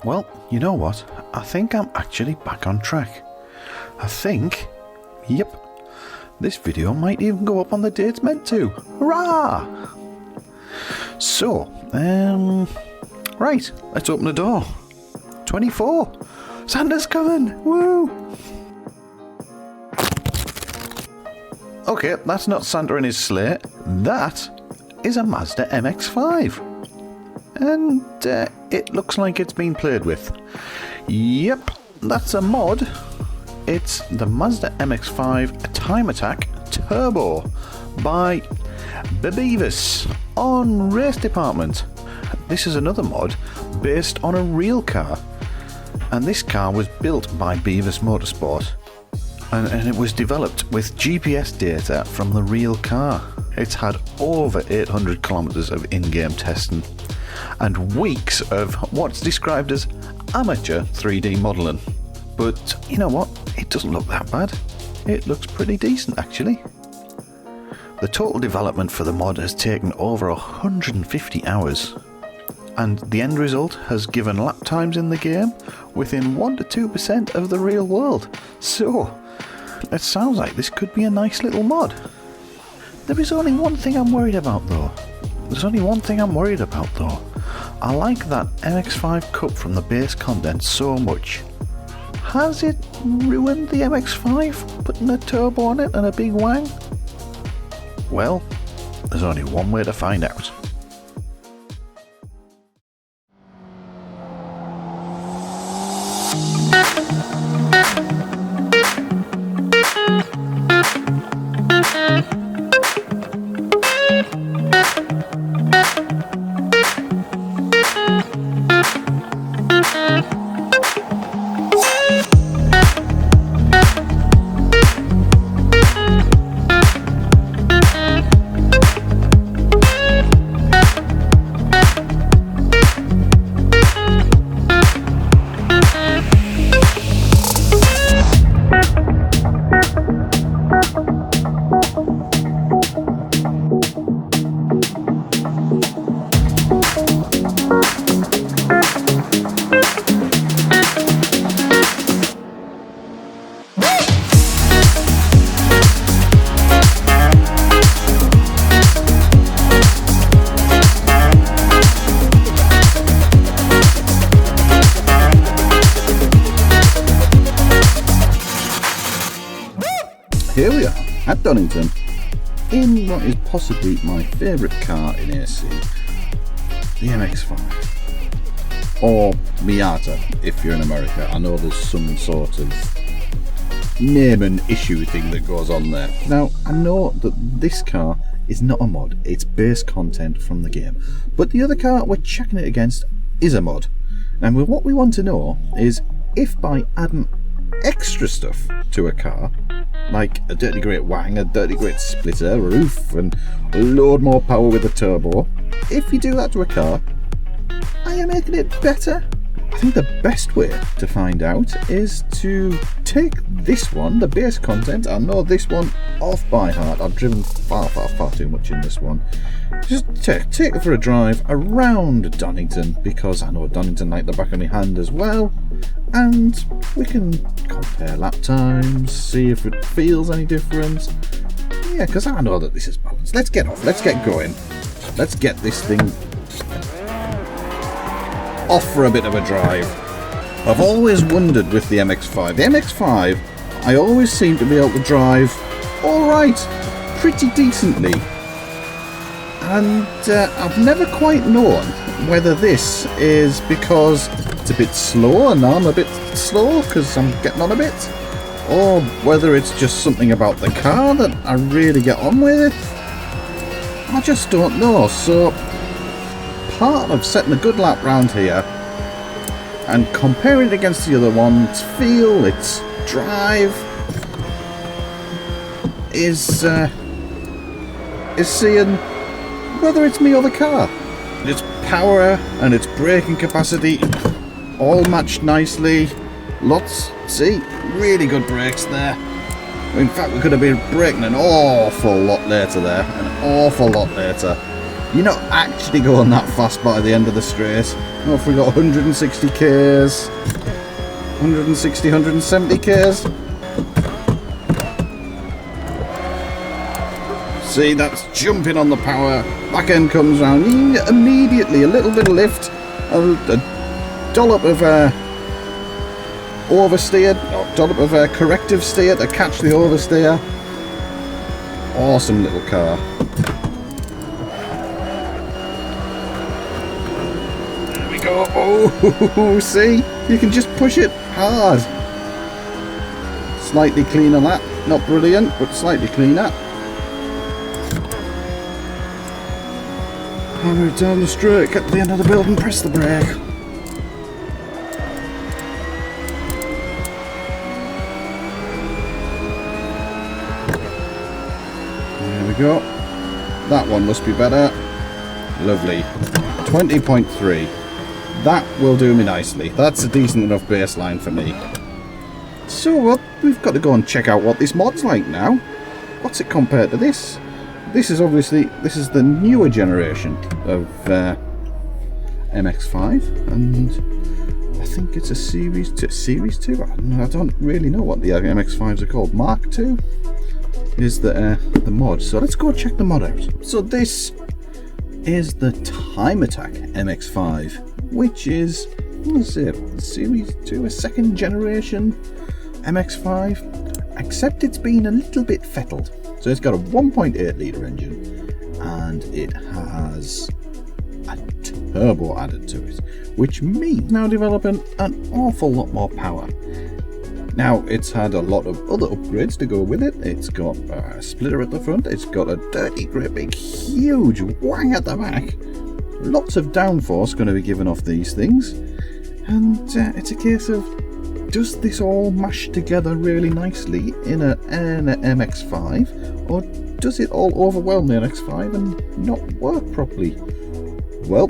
Well, you know what? I think I'm actually back on track. Yep, this video might even go up on the day it's meant to. Hurrah! So, right, let's open the door. 24! Santa's coming! Woo! Okay, that's not Santa in his sleigh. That is a Mazda MX-5. And it looks like it's been played with. Yep, that's a mod. It's the Mazda MX-5 Time Attack Turbo by Beavis on Race Department. This is another mod based on a real car. And this car was built by Beavis Motorsport. And it was developed with GPS data from the real car. It's had over 800 kilometers of in-game testing and weeks of what's described as amateur 3D modelling. But you know what? It doesn't look that bad. It looks pretty decent actually. The total development for the mod has taken over 150 hours. And the end result has given lap times in the game within 1 to 2% of the real world. So, it sounds like this could be a nice little mod. There is only one thing I'm worried about though. I like that MX-5 Cup from the base content so much. Has it ruined the MX-5, putting a turbo on it and a big wang? Well, there's only one way to find out. Here we are at Donington in what is possibly my favourite car in AC, the MX-5, or Miata if you're in America. I know there's some sort of name and issue thing that goes on there. Now I know that this car is not a mod, it's base content from the game, but the other car we're checking it against is a mod. And what we want to know is if by adding extra stuff to a car, like a dirty great wang, a dirty great splitter, roof, and a load more power with a turbo, if you do that to a car, are you making it better? I think the best way to find out is to take this one, the base content, I know this one off by heart, I've driven far too much in this one, just take it for a drive around Donington, because I know Donington like the back of my hand as well, and we can compare lap times, see if it feels any different. Yeah, because I know that this is balanced. Let's get off, let's get going, let's get this thing off for a bit of a drive. I've always wondered with the MX-5. The MX-5, I always seem to be able to drive alright, pretty decently. And I've never quite known whether this is because it's a bit slow and I'm a bit slow because I'm getting on a bit, or whether it's just something about the car that I really get on with. I just don't know. So part of setting a good lap round here and comparing it against the other one, its feel, its drive, is seeing whether it's me or the car. Its power and its braking capacity all matched nicely. Lots, see, really good brakes there. In fact, we could have been braking an awful lot later there, an awful lot later. You're not actually going that fast by the end of the straight. What if we got 160 k's, 160, 170 k's? See, that's jumping on the power. Back end comes round. Immediately, a little bit of lift, a dollop of oversteer, dollop of corrective steer to catch the oversteer. Awesome little car. There we go. Oh, see? You can just push it hard. Slightly cleaner that. Not brilliant, but slightly cleaner. Hammer it down the straight, get to the end of the building, press the brake. There we go. That one must be better. Lovely. 20.3. That will do me nicely. That's a decent enough baseline for me. So we've got to go and check out what this mod's like now. What's it compared to this? This is the newer generation of MX-5, and I think it's a Series 2. I don't really know what the MX-5s are called. Mark 2 is the mod. So let's go check the mod out. So this is the Time Attack MX-5, which is, let's say, Series 2, a second generation MX-5, except it's been a little bit fettled. So it's got a 1.8 litre engine, and it has a turbo added to it, which means now developing an awful lot more power. Now, it's had a lot of other upgrades to go with it. It's got a splitter at the front, it's got a dirty, great big, huge wang at the back. Lots of downforce going to be given off these things, and it's a case of, does this all mash together really nicely in an MX-5, or does it all overwhelm the MX-5 and not work properly? Well,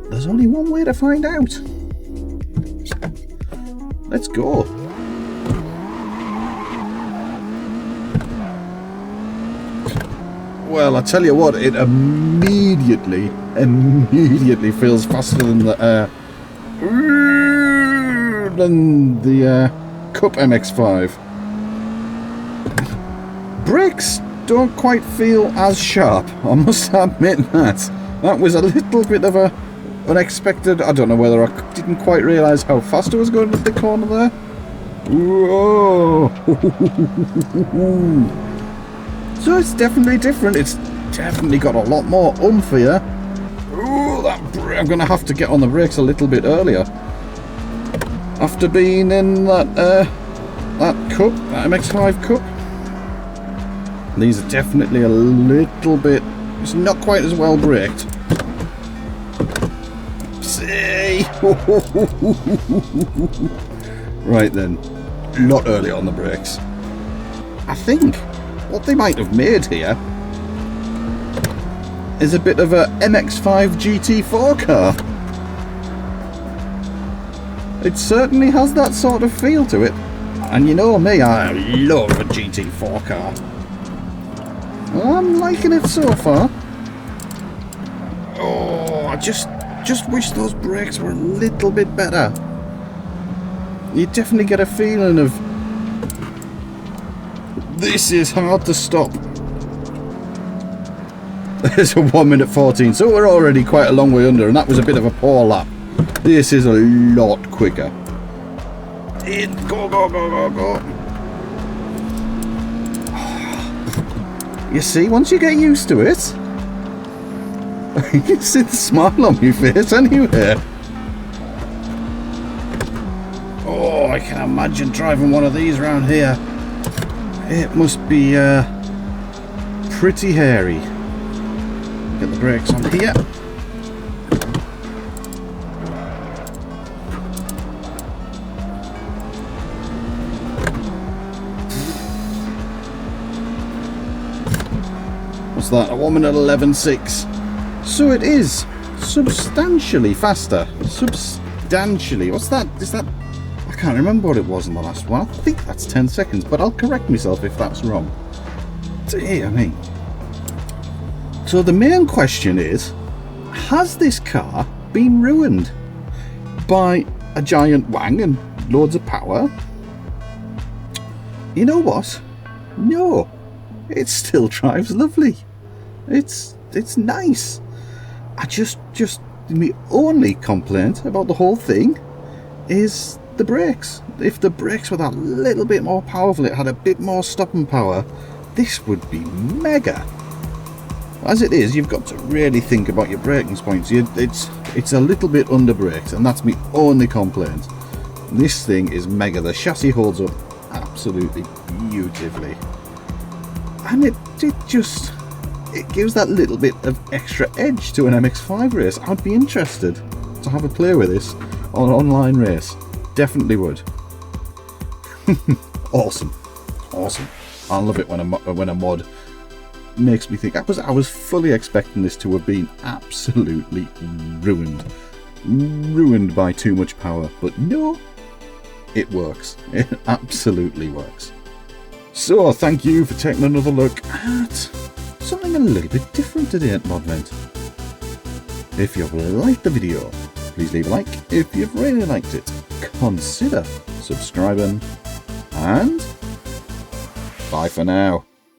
there's only one way to find out. Let's go. Well, I tell you what, it immediately feels faster than the Cup MX-5. Brakes don't quite feel as sharp, I must admit that. That was a little bit of a unexpected. I don't know whether I didn't quite realise how fast I was going at the corner there. Whoa! So it's definitely different. It's definitely got a lot more oomph here. Ooh, I'm going to have to get on the brakes a little bit earlier. After being in that Cup, that MX-5 Cup. These are definitely a little bit, it's not quite as well braked. See? Right then, a lot earlier on the brakes. I think what they might have made here is a bit of a MX-5 GT4 car. It certainly has that sort of feel to it. And you know me, I love a GT4 car. Well, I'm liking it so far. Oh, I just wish those brakes were a little bit better. You definitely get a feeling of this is hard to stop. There's a 1 minute 14, so we're already quite a long way under, and that was a bit of a poor lap. This is a lot quicker. Go, go, go, go, go. You see, once you get used to it, you can see the smile on my face anyway. Oh, I can imagine driving one of these around here. It must be pretty hairy. Get the brakes on here. What's that? A 1 minute 11.6. So it is substantially faster. Substantially. What's that? Is that? I can't remember what it was in the last one. I think that's 10 seconds, but I'll correct myself if that's wrong. Dear me. So the main question is, has this car been ruined by a giant wang and loads of power? You know what? No, it still drives lovely. It's nice. I just my only complaint about the whole thing is the brakes. If the brakes were that little bit more powerful, it had a bit more stopping power, this would be mega. As it is, you've got to really think about your braking points. It's a little bit under braked, and that's my only complaint. This thing is mega. The chassis holds up absolutely beautifully, and it gives that little bit of extra edge to an MX-5 race. I'd be interested to have a play with this on an online race. Definitely would. Awesome. I love it when a mod makes me think. I was fully expecting this to have been absolutely ruined by too much power, but no, it works. It absolutely works. So thank you for taking another look at something a little bit different today at Modvent. If you've liked the video, please leave a like. If you've really liked it, consider subscribing, and bye for now.